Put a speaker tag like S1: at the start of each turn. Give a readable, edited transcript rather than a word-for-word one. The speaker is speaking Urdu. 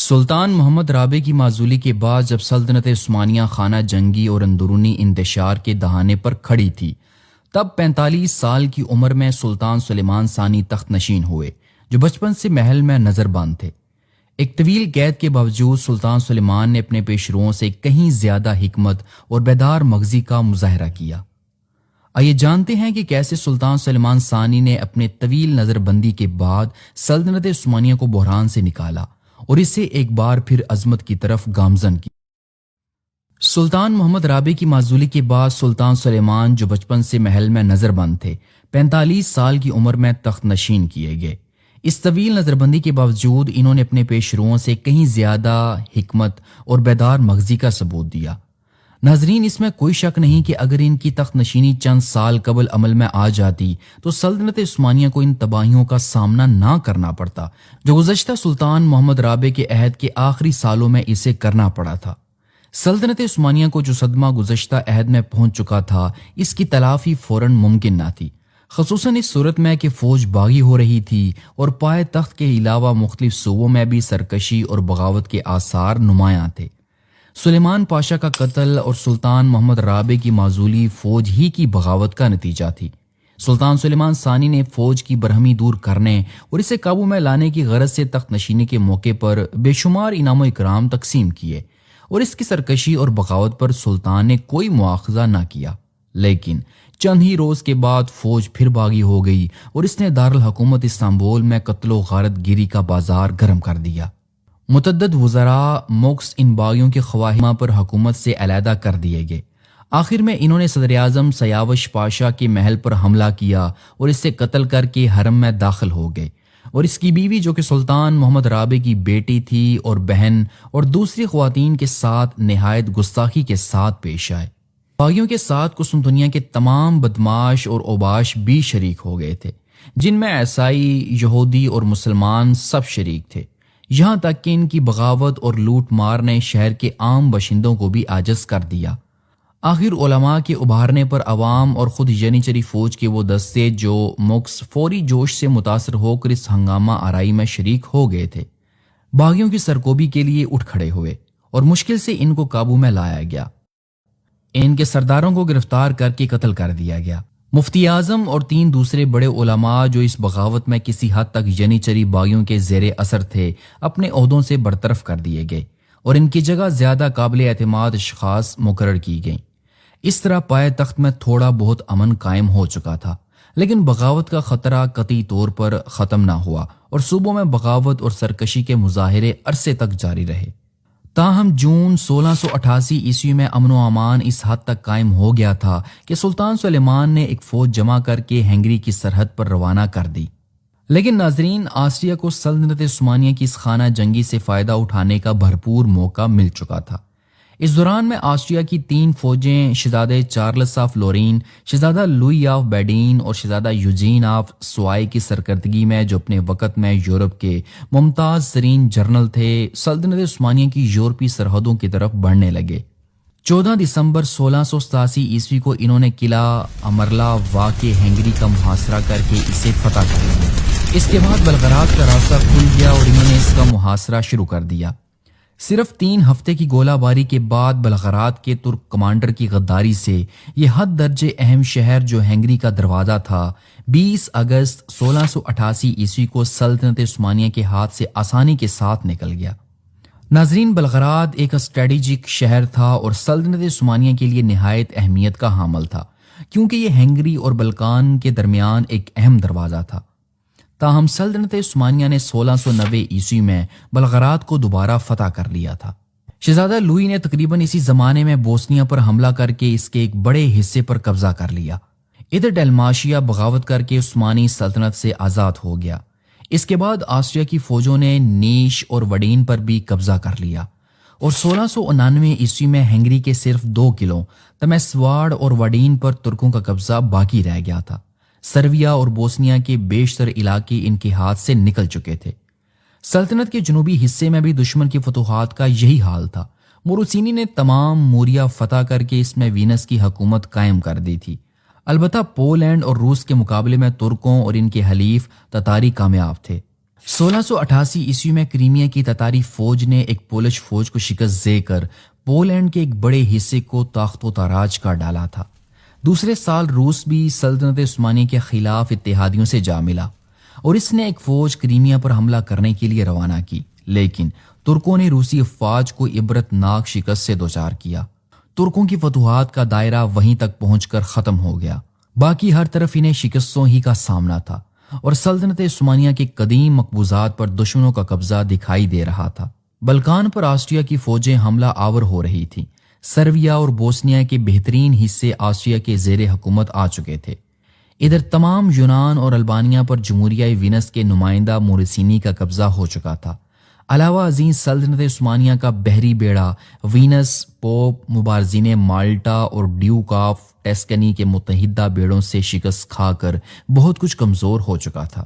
S1: سلطان محمد رابع کی معزولی کے بعد جب سلطنت عثمانیہ خانہ جنگی اور اندرونی انتشار کے دہانے پر کھڑی تھی، تب 45 سال کی عمر میں سلطان سلیمان ثانی تخت نشین ہوئے، جو بچپن سے محل میں نظر بند تھے۔ ایک طویل قید کے باوجود سلطان سلیمان نے اپنے پیشروؤں سے کہیں زیادہ حکمت اور بیدار مغزی کا مظاہرہ کیا۔ آئیے جانتے ہیں کہ کیسے سلطان سلیمان ثانی نے اپنے طویل نظر بندی کے بعد سلطنت عثمانیہ کو بحران سے نکالا اور اسے ایک بار پھر عظمت کی طرف گامزن کی۔ سلطان محمد رابع کی معزولی کے بعد سلطان سلیمان، جو بچپن سے محل میں نظر بند تھے، 45 سال کی عمر میں تخت نشین کیے گئے۔ اس طویل نظر بندی کے باوجود انہوں نے اپنے پیشروؤں سے کہیں زیادہ حکمت اور بیدار مغزی کا ثبوت دیا۔ ناظرین، اس میں کوئی شک نہیں کہ اگر ان کی تخت نشینی چند سال قبل عمل میں آ جاتی تو سلطنت عثمانیہ کو ان تباہیوں کا سامنا نہ کرنا پڑتا جو گزشتہ سلطان محمد رابع کے عہد کے آخری سالوں میں اسے کرنا پڑا تھا۔ سلطنت عثمانیہ کو جو صدمہ گزشتہ عہد میں پہنچ چکا تھا، اس کی تلافی فوراً ممکن نہ تھی، خصوصاً اس صورت میں کہ فوج باغی ہو رہی تھی اور پائے تخت کے علاوہ مختلف صوبوں میں بھی سرکشی اور بغاوت کے آثار نمایاں تھے۔ سلیمان پاشا کا قتل اور سلطان محمد رابع کی معزولی فوج ہی کی بغاوت کا نتیجہ تھی۔ سلطان سلیمان ثانی نے فوج کی برہمی دور کرنے اور اسے قابو میں لانے کی غرض سے تخت نشینی کے موقع پر بے شمار انعام و اکرام تقسیم کیے اور اس کی سرکشی اور بغاوت پر سلطان نے کوئی مواخذہ نہ کیا، لیکن چند ہی روز کے بعد فوج پھر باغی ہو گئی اور اس نے دارالحکومت استنبول میں قتل و غارت گیری کا بازار گرم کر دیا۔ متعدد وزراء مکس ان باغیوں کے خواہشات پر حکومت سے علیحدہ کر دیے گئے۔ آخر میں انہوں نے صدر اعظم سیاوش پاشا کے محل پر حملہ کیا اور اس سے قتل کر کے حرم میں داخل ہو گئے، اور اس کی بیوی جو کہ سلطان محمد رابع کی بیٹی تھی اور بہن اور دوسری خواتین کے ساتھ نہایت گستاخی کے ساتھ پیش آئے۔ باغیوں کے ساتھ قسطنطنیہ کے تمام بدماش اور اوباش بھی شریک ہو گئے تھے، جن میں عیسائی، یہودی اور مسلمان سب شریک تھے، یہاں تک کہ ان کی بغاوت اور لوٹ مار نے شہر کے عام باشندوں کو بھی عاجز کر دیا۔ آخر علماء کے ابھارنے پر عوام اور خود جنیچری فوج کے وہ دستے جو مکس فوری جوش سے متاثر ہو کر اس ہنگامہ آرائی میں شریک ہو گئے تھے، باغیوں کی سرکوبی کے لیے اٹھ کھڑے ہوئے اور مشکل سے ان کو قابو میں لایا گیا۔ ان کے سرداروں کو گرفتار کر کے قتل کر دیا گیا۔ مفتی اعظم اور 3 دوسرے بڑے علماء جو اس بغاوت میں کسی حد تک جنیچری باغیوں کے زیر اثر تھے، اپنے عہدوں سے برطرف کر دیے گئے اور ان کی جگہ زیادہ قابل اعتماد اشخاص مقرر کی گئیں۔ اس طرح پائے تخت میں تھوڑا بہت امن قائم ہو چکا تھا، لیکن بغاوت کا خطرہ قطعی طور پر ختم نہ ہوا اور صوبوں میں بغاوت اور سرکشی کے مظاہرے عرصے تک جاری رہے۔ تاہم جون 1688 عیسوی میں امن و امان اس حد تک قائم ہو گیا تھا کہ سلطان سلیمان نے ایک فوج جمع کر کے ہنگری کی سرحد پر روانہ کر دی۔ لیکن ناظرین، آسٹریا کو سلطنت عثمانیہ کی اس خانہ جنگی سے فائدہ اٹھانے کا بھرپور موقع مل چکا تھا۔ اس دوران میں آسٹریا کی 3 فوجیں شہزادہ چارلس آف لورین، شہزادہ لوئی آف بیڈین اور شہزادہ یوجین آف سوائے کی سرکردگی میں، جو اپنے وقت میں یورپ کے ممتاز ترین جنرل تھے، سلطنت عثمانیہ کی یورپی سرحدوں کی طرف بڑھنے لگے۔ 14 دسمبر 1687 عیسوی کو انہوں نے قلعہ امرلا واقع ہنگری کا محاصرہ کر کے اسے فتح کر لیا۔ اس کے بعد بلغراد کا راستہ کھل گیا اور انہوں نے اس کا محاصرہ شروع کر دیا۔ صرف 3 ہفتے کی گولہ باری کے بعد بلغراد کے ترک کمانڈر کی غداری سے یہ حد درجے اہم شہر جو ہنگری کا دروازہ تھا، 20 اگست 1688 عیسوی کو سلطنت عثمانیہ کے ہاتھ سے آسانی کے ساتھ نکل گیا۔ ناظرین، بلغراد ایک اسٹریٹجک شہر تھا اور سلطنت عثمانیہ کے لیے نہایت اہمیت کا حامل تھا، کیونکہ یہ ہنگری اور بلقان کے درمیان ایک اہم دروازہ تھا۔ تاہم سلطنت عثمانیہ نے 1690 عیسوی میں بلغراد کو دوبارہ فتح کر لیا تھا۔ شہزادہ لوئی نے تقریباً اسی زمانے میں بوسنیا پر حملہ کر کے اس کے ایک بڑے حصے پر قبضہ کر لیا۔ ادھر ڈیلماشیا بغاوت کر کے عثمانی سلطنت سے آزاد ہو گیا۔ اس کے بعد آسٹریا کی فوجوں نے نیش اور وڈین پر بھی قبضہ کر لیا، اور 1699 عیسوی میں ہنگری کے صرف 2 قلعوں تمیسواڑ اور وڈین پر ترکوں کا قبضہ باقی رہ گیا تھا۔ سرویا اور بوسنیا کے بیشتر علاقے ان کے ہاتھ سے نکل چکے تھے۔ سلطنت کے جنوبی حصے میں بھی دشمن کی فتوحات کا یہی حال تھا۔ موروسینی نے تمام موریا فتح کر کے اس میں وینس کی حکومت قائم کر دی تھی۔ البتہ پولینڈ اور روس کے مقابلے میں ترکوں اور ان کے حلیف تتاری کامیاب تھے۔ 1688 عیسوی میں کریمیا کی تتاری فوج نے ایک پولش فوج کو شکست دے کر پولینڈ کے ایک بڑے حصے کو تاخت و تاراج کر ڈالا تھا۔ دوسرے سال روس بھی سلطنت عثمانیہ کے خلاف اتحادیوں سے جا ملا اور اس نے ایک فوج کریمیا پر حملہ کرنے کے لیے روانہ کی، لیکن ترکوں نے روسی افواج کو عبرت ناک شکست سے دوچار کیا۔ ترکوں کی فتوحات کا دائرہ وہیں تک پہنچ کر ختم ہو گیا، باقی ہر طرف انہیں شکستوں ہی کا سامنا تھا اور سلطنت عثمانیہ کے قدیم مقبوضات پر دشمنوں کا قبضہ دکھائی دے رہا تھا۔ بلکان پر آسٹریا کی فوجیں حملہ آور ہو رہی تھیں۔ سرویا اور بوسنیا کے بہترین حصے آسٹریا کے زیر حکومت آ چکے تھے۔ ادھر تمام یونان اور البانیہ پر جمہوریہ وینس کے نمائندہ موریسینی کا قبضہ ہو چکا تھا۔ علاوہ ازیں سلطنت عثمانیہ کا بحری بیڑا وینس، پوپ، مبارزین مالٹا اور ڈیوک آف ٹسکنی کے متحدہ بیڑوں سے شکست کھا کر بہت کچھ کمزور ہو چکا تھا۔